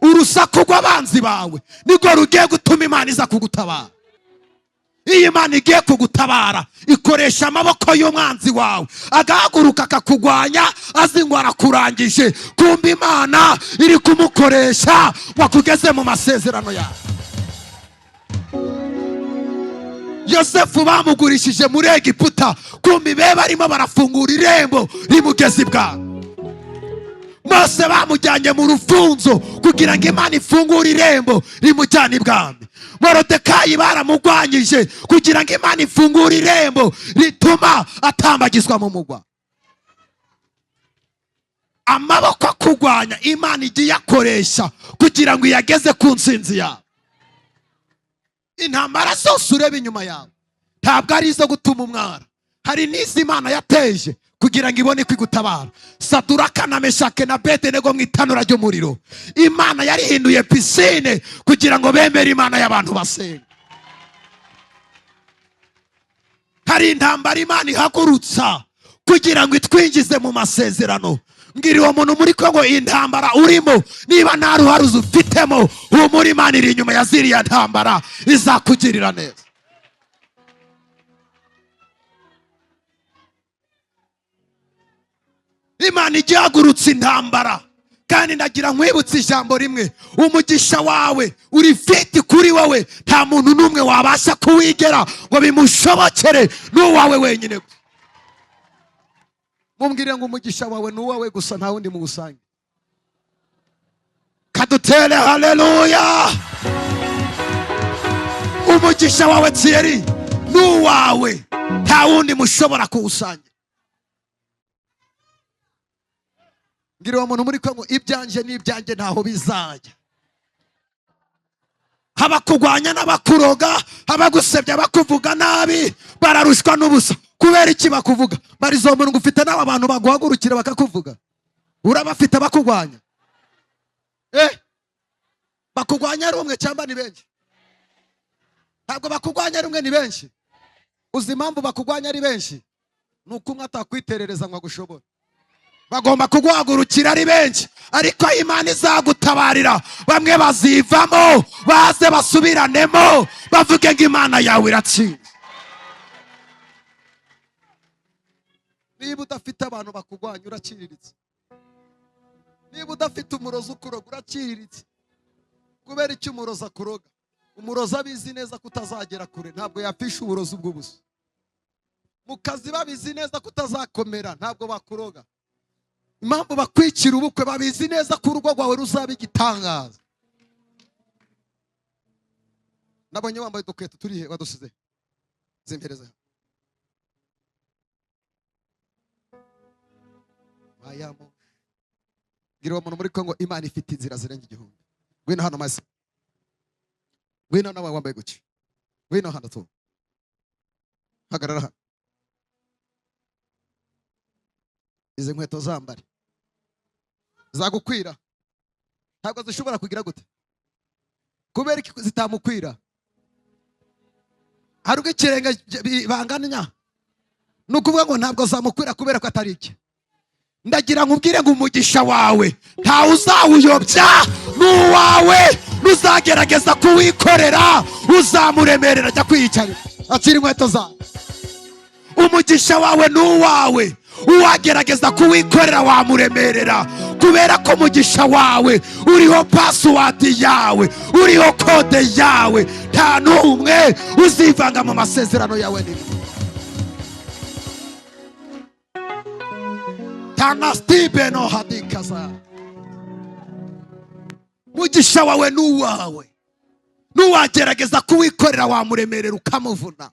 urusaku rw'abanzi bawe niko rugiye gutuma Imana iza kugutabara. Iyi Imana igiye kugutabara ikoresha amaboko y'umwanzi wawe agahaguruka akakugwanya azi ngo arakurangije, kumva Imana iri kumukoresha wakugeze mu masezerano yawe. Yosefu bamugurishije muri Egiputa, kumva ibe barimo barafungura irembo rimugeza ibwami. Mose bamujyanye mu rufunzo kugira ngo Imana ifungure irembo rimujyane ibwami. Morodekayi baramugwanyije kugira ngo Imana ifungure irembo rituma atambagizwa mu mugwa. Amaboko akugwanya Imana igiye akoresha kugira ngo iyageze ku ntsinzi yawe. Intambara zose ureba inyuma yawe ntabwo ari izo gutuma umwara, hari n'izi Imana yateje kugira ngo ibone kwigutabara. Saduraka na Meshake na Abedenego mu itanura ry'umuriro, Imana yarihinduye pisine kugira ngo bemere Imana y'abantu basenga. Hari intambara Imana ihagurutsa kugira ngo itwinjize mu masezerano. Mbwira uwo muntu muri Kongo intambara urimo, niba nta ruhare ufitemo, uwo muri Imana iri inyuma ya ziriya ntambara izakugirira neza. Imana igihagurutse intambara, kandi ndagira nkwibutse ijambo rimwe, umugisha wawe uri fiti kuri wowe, nta muntu n'umwe wabasha kuwigera ngo bimushobokere, n'uwawe wenyine. Mumbwire ngo umugisha wawe n'uwawe gusa, nta wundi muwusange. Kadutere haleluya. Umugisha wawe Thierry n'uwawe, nta wundi mushobora kuwusange. Ngira uwo muntu muri Kongo ibyanje n'ibyanjye ntaho bizajya. Habakugwanya n'abakuroga, habagusebya bakuvuga nabi, bararushwa n'ubusa. Kubera iki bakuvuga? Barizo muntu ufite nawe abantu baguhagurukira bakakuvuga. Urabafite bakugwanya. Bakugwanya ari umwe cyangwa ni benshi? Ntabwo bakugwanya ari umwe, ni benshi. Uzi impamvu bakugwanya ari benshi? Nuko umwe atakwiterereza ngo agushobore. Bagomba kuguhagurukira ari benshi, ariko Imana izagutabarira. Bamwe bazivamo baze basubiranemo bavuge ngo Imana yawe iratsinze. Niba udafite abantu bakugwanya uraciriritse. Niba udafite umurozi ukuroga uraciriritse. Kubera icyo umurozi akuroga? Umurozi abizi neza kutazagera kure, ntabwo yapfisha uburozi bw'ubusa. Mu kazi babizi neza kutazakomera, ntabwo bakuroga. Impamvu bakwicira ubukwe babizi neza ko urugo rwawe ruzaba igitangaza. Nabonye wambaye udukweto turihe wadusize? Zimpereza. Ayamo. Ngira uwo muntu muri Kongo Imana ifite inzira zirenga igihumbi. Ngwino hano maze. Ngwino nawe wambaye guki. Ngwino hano tu. Hagarara hano. Izi nkweto zambare zagukwira, ntabwo zishobora kugira gute? Kubera iki zitamukwira? Hari ubwo ikirenga banganya, nukuvuga ngo ntabwo zamukwira kubera ko atari iki. Ndagira nkubwire ngo umugisha wawe nta uzawuyobya, n'uwawe nuzagerageza kuwikorera uzamuremerera ajya kwiyicarira akiri inkweto zawe. Umugisha wawe n'uwawe, uwagerageza kuwikorera wamuremerera, kubera ko umugisha wawe uriho password yawe, uriho code yawe. Nta n'umwe uzivanga mu masezerano yawe. Tana Stephen hadikaza. Umugisha wawe n'uwawe, n'uwagerageza kuwikorera wamuremerera ukamuvuna.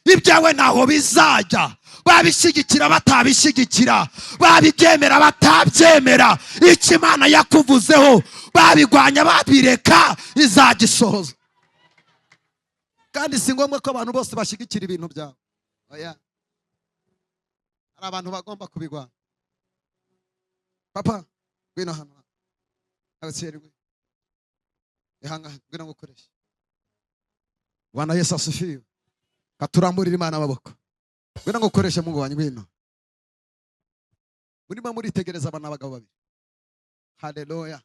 Ibyawe naho bizajya, babishyigikira batabishyigikira, babibyemera batabyemera, icyo Imana yakuvuzeho babigwanya babireka izagisohoza. Kandi si ngombwa ko abantu bose bashyigikira ibintu byawe. Oya, hari abantu bagomba kubigwanya. Papa ngwino hano, abatsirwe ihanga ngwino gukoresha. Bwana Yesu asifiwe. Katuramburira Imana amaboko. Ngwino ngukoreshe Mungu wanyu ngwino. Murimo muritegereza abana abagabo babiri. Haleluya.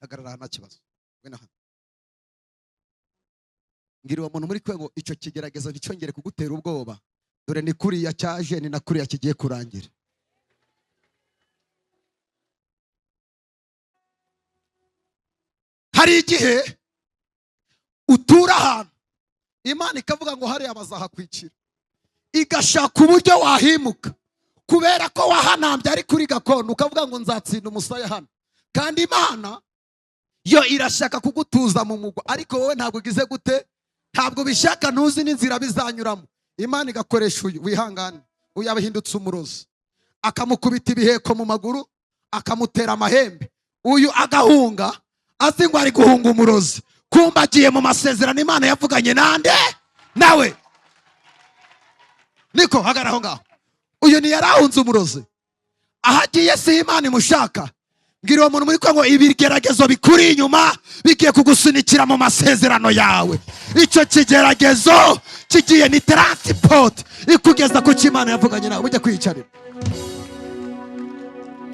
hagarara nta kibazo. Ngwino hano. Ngira uwo muntu muri kwe ngo icyo kigeragezo nticyongere kugutera ubwoba. Dore ni kuriya cyaje, ni na kuriya kigiye kurangira. Hari igihe utura ahantu Imana ikavuga ngo hariya bazahakwicira, igashaka uburyo wahimuka kubera ko wahanambye ari kuri gakondo, ukavuga ngo nzatsinda umusaya hano. Kandi Imana yo irashaka kugutuza mu mugwa, ariko wowe ntabwo ugize gute, ntabwo bishaka, ntuzi n'inzira bizanyuramo. Imana igakoresha uyu wihangane, uyu yabahindutse umurozi, akamukubita ibiheko mu maguru, akamutera amahembe, uyu agahunga azi ngo ari guhunga umurozi, kumba agiye mu masezerano Imana yavuganye nande nawe. Niko hagaraho ngaho, uyu ni yarahunze umurozi, ahagiye si Imana imushaka. Ngira uwo muntu muri ko ngo ibigeragezo bikuri inyuma bigiye kugusunikira mu masezerano yawe. Icyo kigeragezo kigiye ni transport ikugeza ku cy'Imana yavuganye nawe. Mujye kwicarira.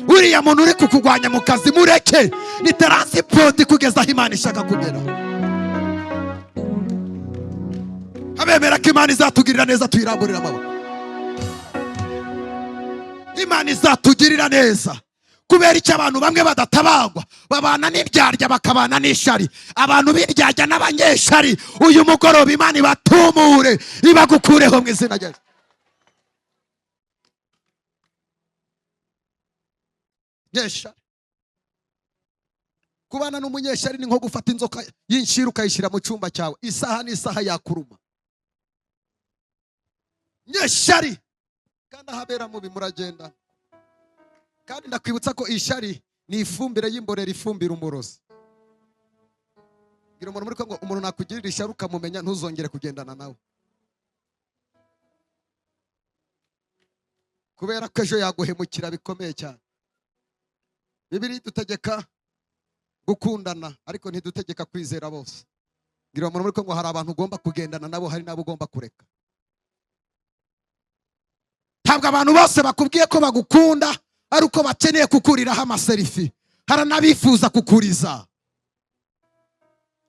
Uriya muntu uri kukugwanya mu kazi mureke, ni transport ikugeza aho Imana ishaka kugera. Abemera ko Imana izatugirira neza tuyiramburira amaboko. Imana izatugirira neza. Kubera icyo abantu bamwe badatabagwa, babana n'ibyarya bakabana n'ishari. Abantu b'iryarya n'abanyeshari, uyu mugoroba Imana ibatumure, ibagukureho mu izina rya Yesu. Nyeshari, kubana n'umunyeshari ni nko gufata inzoka y'inshira ukayishyira mu cyumba cyawe, isaha n'isaha yakuruma. Nyeshari kandi ahabera mubi muragenda. Kandi ndakwibutsa ko ishari ni ifumbire y'imborera ifumbira umurozi. Ngira umuntu muri ko ngo umuntu nakugirira ishari ukamumenya ntuzongere kugendana nawe, kubera ko ejo yaguhemukira bikomeye cyane. Bibiliya idutegeka gukundana, ariko ntidutegeka kwizera bose. Ngira umuntu muri ko ngo hari abantu ugomba kugendana nabo, hari nabo ugomba kureka. Ntabwo abantu bose bakubwiye ko bagukunda ari uko bakeneye kukuriraho amaserifi. Hari n'abifuza kukuriza.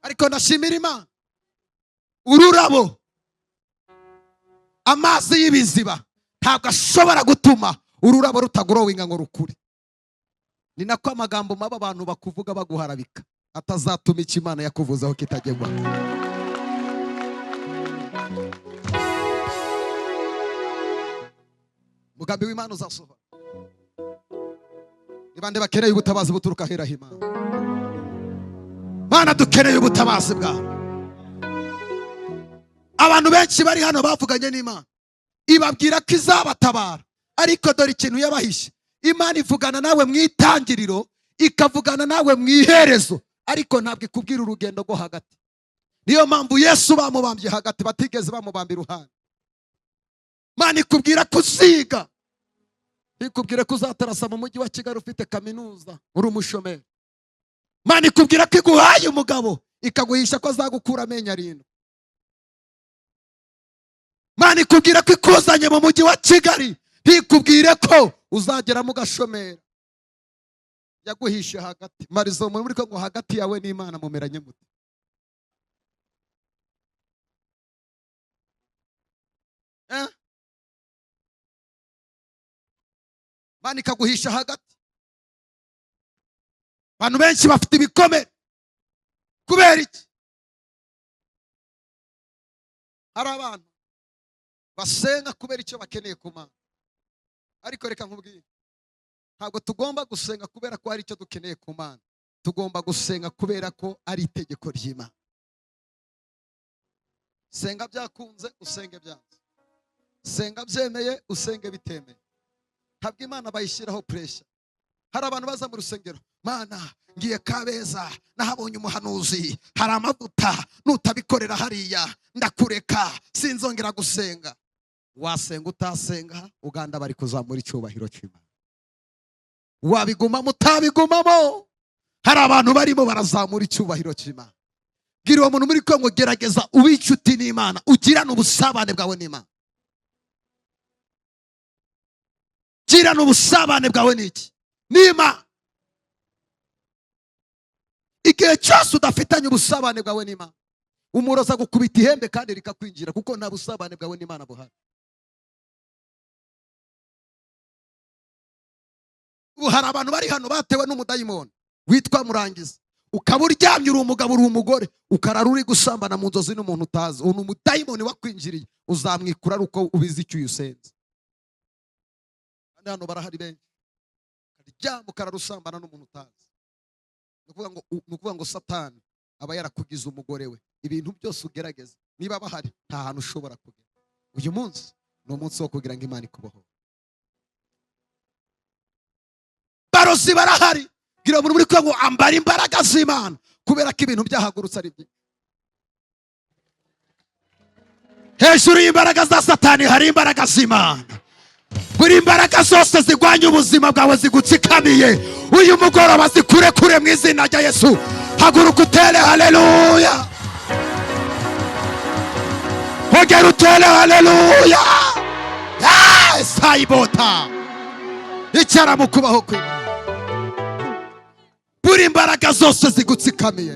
Ariko ndashimira Imana, ururabo, amazi y'ibiziba ntabwo ashobora gutuma ururabo rutagorowinga ngo rukure. Ni nako amagambo maba abantu bakuvuga baguharabika atazatuma icyo Imana yakuvuzaho kitagegwa. Mugambi w'Imana uzasohora. Ibande bakeneye ubutabazi buturuka hera Imana. Mana dukeneye ubutabazi bwawe. Abantu benshi bari hano bavuganye n'Imana, ibabwira ko izabatabara, ariko dore ikintu yabahishe. Imana ivugana nawe mu itangiriro, ikavugana nawe mu iherezo, ariko ntabwo ikubwira urugendo rwo hagati. Niyo mpamvu Yesu bamubambye hagati, batigeze bamubamba iruhande. Mana ikubwira ko uziga, ikubwira ko uzatarasa mu mujyi wa Kigali ufite kaminuza uri umushomeri. Mana ikubwira ko iguhaye umugabo, ikaguhisha ko azagukura amenyo arindwi. Mana ikubwira ko ikuzanye mu mujyi wa Kigali, ikubwire ko uzageramo ugashomera. Yaguhishe hagati. Marizo muri ko ngo hagati yawe n'Imana mumeranye mute? Mana ikaguhisha hagati. Abantu benshi bafite ibikomere. Kubera iki? Hari abantu basenga kubera icyo bakeneye ku Mana. Ariko reka nkubwire, ntabwo tugomba gusenga kubera ko hari icyo dukeneye ku Mana. Tugomba gusenga kubera ko ari itegeko ry'Imana. Senga byakunze, usenge byanze. Senga byemeye, usenge bitemeye. Ntabwo Imana bayishyiraho pressure. Hari abantu baza mu rusengero, Mana ngiye Kabeza nahabonye umuhanuzi, hari amavuta, nutabikorera hariya ndakureka sinzongera gusenga. Wasenga utasenga, Uganda bari kuzamura icyubahiro cy'Imana. Wabigumamo utabigumamo, hari abantu barimo barazamura icyubahiro cy'Imana. Gira uwo muntu muri ko ngo gerageza ubicuti n'Imana, ugirana ubusabane bwawe n'Imana. Girana ubusabane bwawe n'iki? N'Imana. igihe cyose udafitanye ubusabane bwawe n'Imana, umuroza gukubita ihembe kandi rikakwinjira, kuko nta busabane bwawe n'Imana buhari. Ubu hari abantu bari hano batewe n'umudayimoni witwa Murangiza, ukaba uryamye uri umugabo uri umugore, ukarara uri gusambana mu nzozi n'umuntu utazi. Uwo umudayimoni wakwinjiriye, uzamwikura ari uko ubizi icyo usenze. Kandi hano barahari benshi, ukaryama ukarara usambana n'umuntu utazi. Ni ukuvuga ngo Satani aba yarakugize umugore we. Ibintu byose ugerageza, niba bahari nta hantu ushobora kugera. Uyu munsi ni umunsi wo kugira ngo Imana ikubohore. Barozi barahari, gira umuntu muri kuvuga ngo ambara imbaraga z'Imana, kubera ko ibintu byahagurutse ari byinshi. Hejuru y'imbaraga za Satani hari imbaraga z'Imana. Buri imbaraga zose zigwanya ubuzima bwawe zigutsikamiye, uyu mugoroba zikure kure mu izina rya Yesu. Haguruka utere haleluya, hogera utere haleluya. Sayibota icara mu kubaho kwe. Buri imbaraga zose zigutsikamiye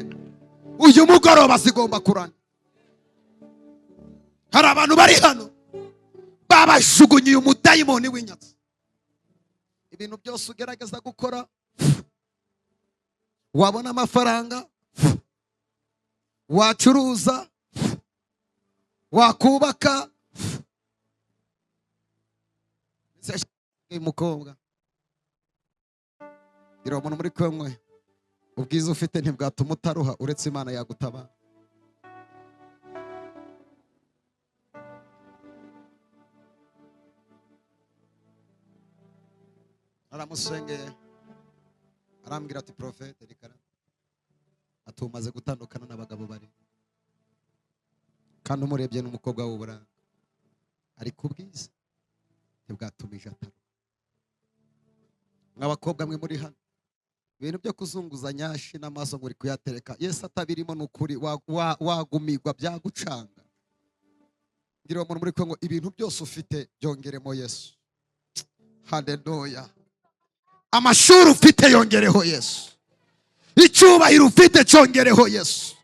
uyu mugoroba zigomba kuranya. Hari abantu bari hano babajugunyiye umudayimoni w'inyatsi. Ibintu byose ugerageza gukora, wabona amafaranga, wacuruza, wakubaka, umukobwa gira umuntu muri kumwe, ubwiza ufite ntibwatuma utaruha, uretse Imana yagutabara. Aramusengeye arambwira ati Prophet rikara ati umaze gutandukana n'abagabo bari, kandi umurebye n'umukobwa w'uburanga, ariko ubwiza ntibwatumije ataruha. Mw'abakobwa mwe muri hano, ibintu byo kuzunguza nyashi n'amaso ngo uri kuyatereka, Yesu atabirimo n'ukuri wagumigwa byagucanga. Ngira umuntu muri ko ngo ibintu byose ufite byongeremo Yesu. Haleluya. Amashuri ufite yongereho Yesu, icyubahiro ufite cyongereho Yesu,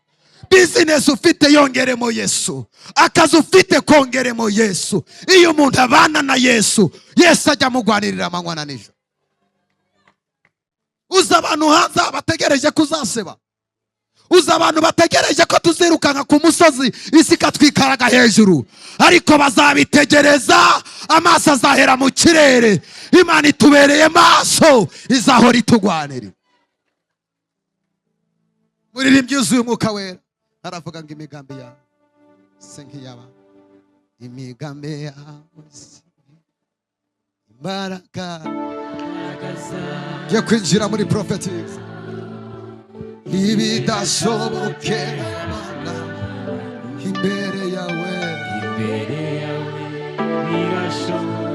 business ufite yongeremo Yesu, akazi ufite kongeremo Yesu. Iyo umuntu abana na Yesu, Yesu ajya mugwanirira amanywa na nijoro. Uza abantu hanze bategereje kuzaseba, uza abantu bategereje ko tuzirukanka ku musozi isi katwikaraga hejuru, ariko bazabitegereza, amaso azahera mu kirere. Imana itubereye maso, izahora itugwanira. Muririmbyi yuzuye umwuka wera aravuga ngo imigambi yawe se nk'iyaba, imigambi yawe imbaraga yo kwinjira muri prophetic. Ibidashobokera imbere yawe birashoboka.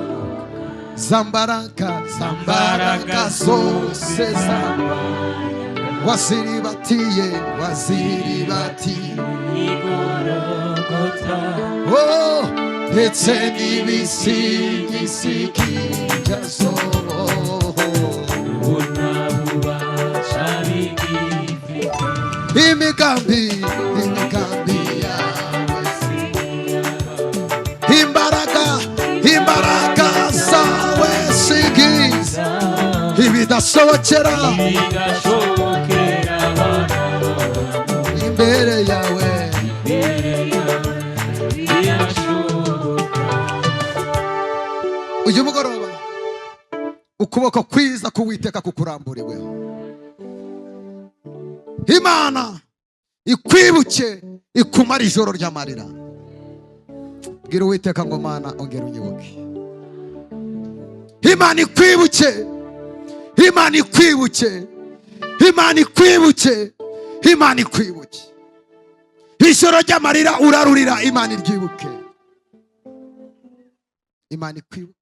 Zambaraga zose waziribatiye igorogota, ndetse n'ibisigisigi byazo imigambi yawe, imbaraga zawe sigiza ibidashobokera imbere yawe. Uyu mugoroba ukuboko kwiza k'Uwiteka kukuramburiweho. Imana ikwibuke, ikumara ijoro ry'amarira. Bwira Uwiteka ngo Mana ongera unyibuke. Imana ikwibuke, Imana ikwibuke, Imana ikwibuke, Imana ikwibuke. Ijoro ry'amarira urarurira, Imana iryibuke. Imana ikwibuke.